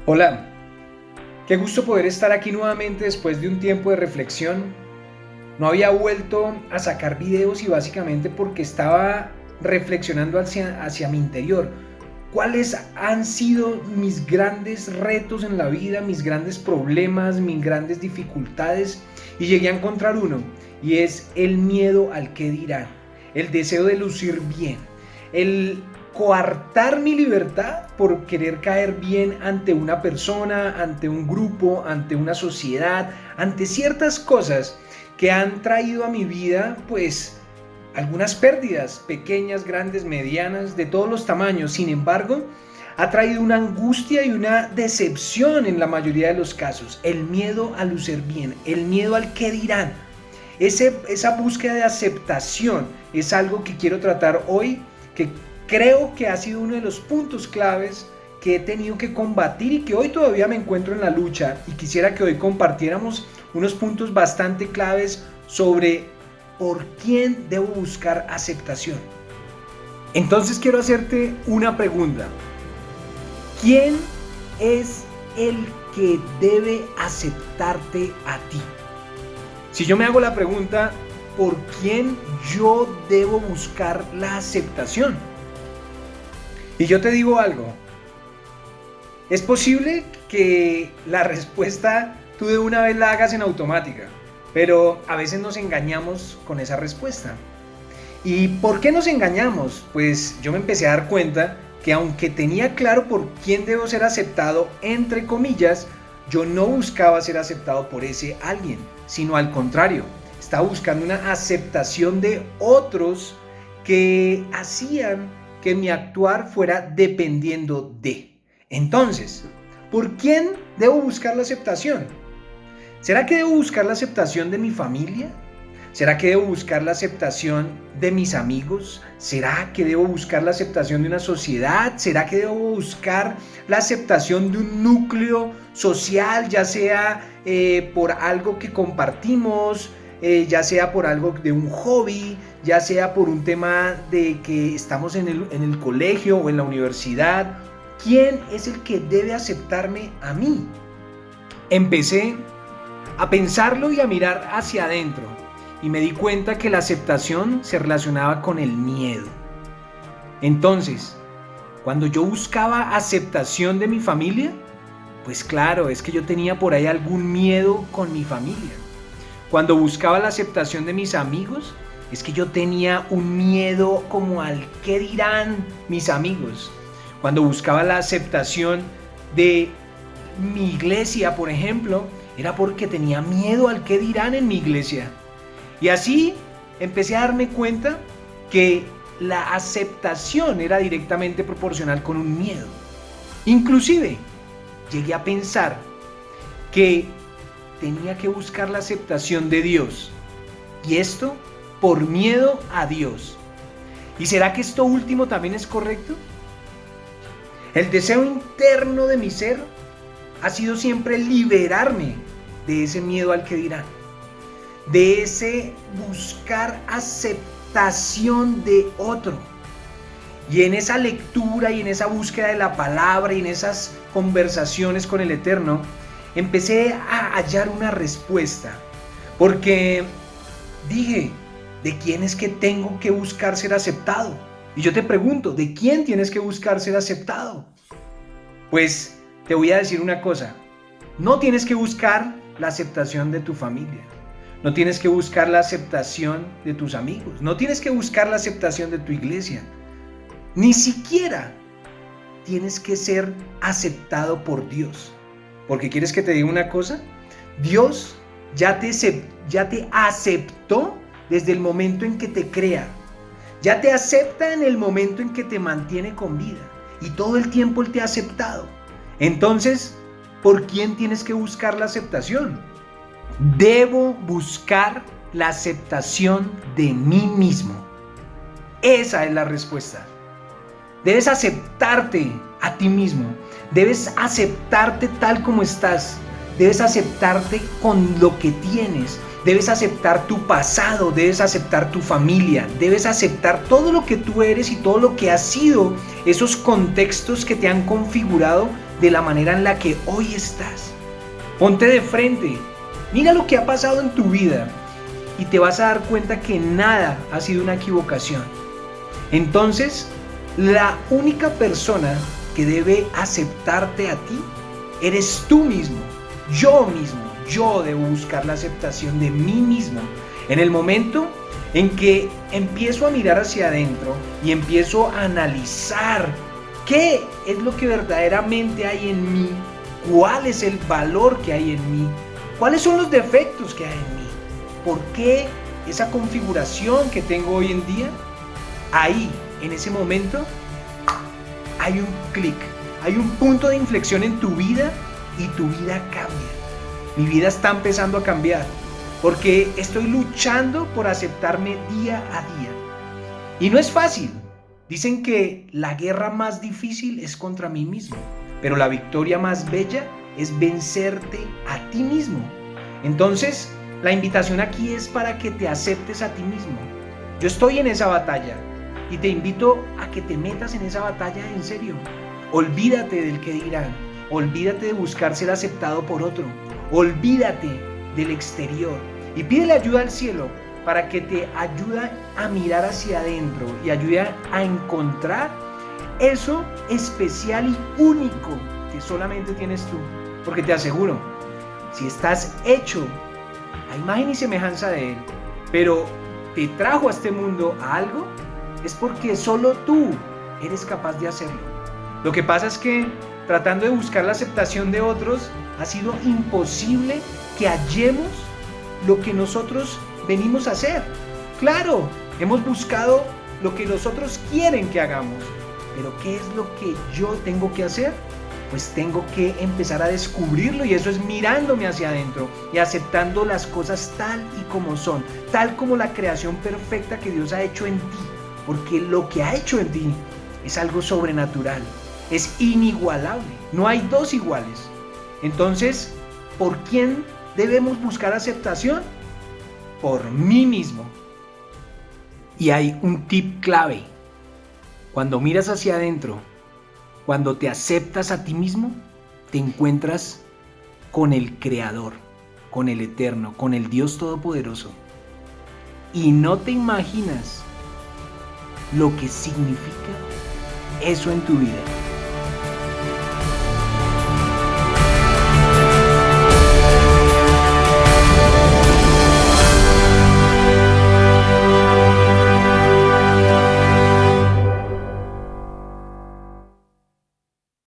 Hola, qué gusto poder estar aquí nuevamente después de un tiempo de reflexión. No había vuelto a sacar videos y básicamente porque estaba reflexionando hacia mi interior. ¿Cuáles han sido mis grandes retos en la vida, mis grandes problemas, mis grandes dificultades? Y llegué a encontrar uno, y es el miedo al qué dirán, el deseo de lucir bien, el coartar mi libertad por querer caer bien ante una persona, ante un grupo, ante una sociedad, ante ciertas cosas que han traído a mi vida, pues, algunas pérdidas, pequeñas, grandes, medianas, de todos los tamaños. Sin embargo, ha traído una angustia y una decepción en la mayoría de los casos. El miedo a lucir bien, el miedo al qué dirán. Esa búsqueda de aceptación es algo que quiero tratar hoy, que creo que ha sido uno de los puntos claves que he tenido que combatir y que hoy todavía me encuentro en la lucha, y quisiera que hoy compartiéramos unos puntos bastante claves sobre por quién debo buscar aceptación. Entonces quiero hacerte una pregunta. ¿Quién es el que debe aceptarte a ti? Si yo me hago la pregunta, ¿por quién yo debo buscar la aceptación? Y yo te digo algo, es posible que la respuesta tú de una vez la hagas en automática, pero a veces nos engañamos con esa respuesta. ¿Y por qué nos engañamos? Pues yo me empecé a dar cuenta que aunque tenía claro por quién debo ser aceptado, entre comillas, yo no buscaba ser aceptado por ese alguien, sino al contrario, estaba buscando una aceptación de otros que hacían que mi actuar fuera dependiendo de. Entonces, ¿por quién debo buscar la aceptación? ¿Será que debo buscar la aceptación de mi familia? ¿Será que debo buscar la aceptación de mis amigos? ¿Será que debo buscar la aceptación de una sociedad? ¿Será que debo buscar la aceptación de un núcleo social, ya sea por algo que compartimos, ya sea por algo de un hobby, ya sea por un tema de que estamos en el colegio o en la universidad? ¿Quién es el que debe aceptarme a mí? Empecé a pensarlo y a mirar hacia adentro, y me di cuenta que la aceptación se relacionaba con el miedo. Entonces, cuando yo buscaba aceptación de mi familia, pues claro, es que yo tenía por ahí algún miedo con mi familia. Cuando buscaba la aceptación de mis amigos, es que yo tenía un miedo como al qué dirán mis amigos. Cuando buscaba la aceptación de mi iglesia, por ejemplo, era porque tenía miedo al qué dirán en mi iglesia. Y así empecé a darme cuenta que la aceptación era directamente proporcional con un miedo. Inclusive llegué a pensar que tenía que buscar la aceptación de Dios, y esto por miedo a Dios. ¿Y será que esto último también es correcto? El deseo interno de mi ser ha sido siempre liberarme de ese miedo al que dirán, de ese buscar aceptación de otro. Y en esa lectura y en esa búsqueda de la palabra y en esas conversaciones con el Eterno, empecé a hallar una respuesta. Porque dije, ¿de quién es que tengo que buscar ser aceptado? Y yo te pregunto, ¿de quién tienes que buscar ser aceptado? Pues te voy a decir una cosa, no tienes que buscar la aceptación de tu familia, no tienes que buscar la aceptación de tus amigos, no tienes que buscar la aceptación de tu iglesia, ni siquiera tienes que ser aceptado por Dios. Porque ¿quieres que te diga una cosa? Dios ya te aceptó desde el momento en que te crea, ya te acepta en el momento en que te mantiene con vida, y todo el tiempo Él te ha aceptado. Entonces, ¿por quién tienes que buscar la aceptación? Debo buscar la aceptación de mí mismo. Esa es la respuesta. Debes aceptarte a ti mismo. Debes aceptarte tal como estás. Debes aceptarte con lo que tienes. Debes aceptar tu pasado, debes aceptar tu familia, debes aceptar todo lo que tú eres y todo lo que has sido, esos contextos que te han configurado de la manera en la que hoy estás. Ponte de frente, mira lo que ha pasado en tu vida y te vas a dar cuenta que nada ha sido una equivocación. Entonces, la única persona que debe aceptarte a ti eres tú mismo, yo mismo. Yo debo buscar la aceptación de mí mismo. En el momento en que empiezo a mirar hacia adentro y empiezo a analizar qué es lo que verdaderamente hay en mí, cuál es el valor que hay en mí, cuáles son los defectos que hay en mí, por qué esa configuración que tengo hoy en día, ahí, en ese momento, hay un clic, hay un punto de inflexión en tu vida y tu vida cambia. Mi vida está empezando a cambiar porque estoy luchando por aceptarme día a día. Y no es fácil. Dicen que la guerra más difícil es contra mí mismo, pero la victoria más bella es vencerte a ti mismo. Entonces, la invitación aquí es para que te aceptes a ti mismo. Yo estoy en esa batalla y te invito a que te metas en esa batalla en serio. Olvídate del que dirán. Olvídate de buscar ser aceptado por otro. Olvídate del exterior y pídele ayuda al cielo para que te ayude a mirar hacia adentro y ayude a encontrar eso especial y único que solamente tienes tú. Porque te aseguro, si estás hecho a imagen y semejanza de Él, pero te trajo a este mundo a algo, es porque solo tú eres capaz de hacerlo. Lo que pasa es que tratando de buscar la aceptación de otros, ha sido imposible que hallemos lo que nosotros venimos a hacer. Claro, hemos buscado lo que los otros quieren que hagamos, pero ¿qué es lo que yo tengo que hacer? Pues tengo que empezar a descubrirlo y eso es mirándome hacia adentro y aceptando las cosas tal y como son, tal como la creación perfecta que Dios ha hecho en ti, porque lo que ha hecho en ti es algo sobrenatural. Es inigualable, no hay dos iguales. Entonces, ¿por quién debemos buscar aceptación? Por mí mismo. Y hay un tip clave. Cuando miras hacia adentro, cuando te aceptas a ti mismo, te encuentras con el Creador, con el Eterno, con el Dios Todopoderoso. Y no te imaginas lo que significa eso en tu vida.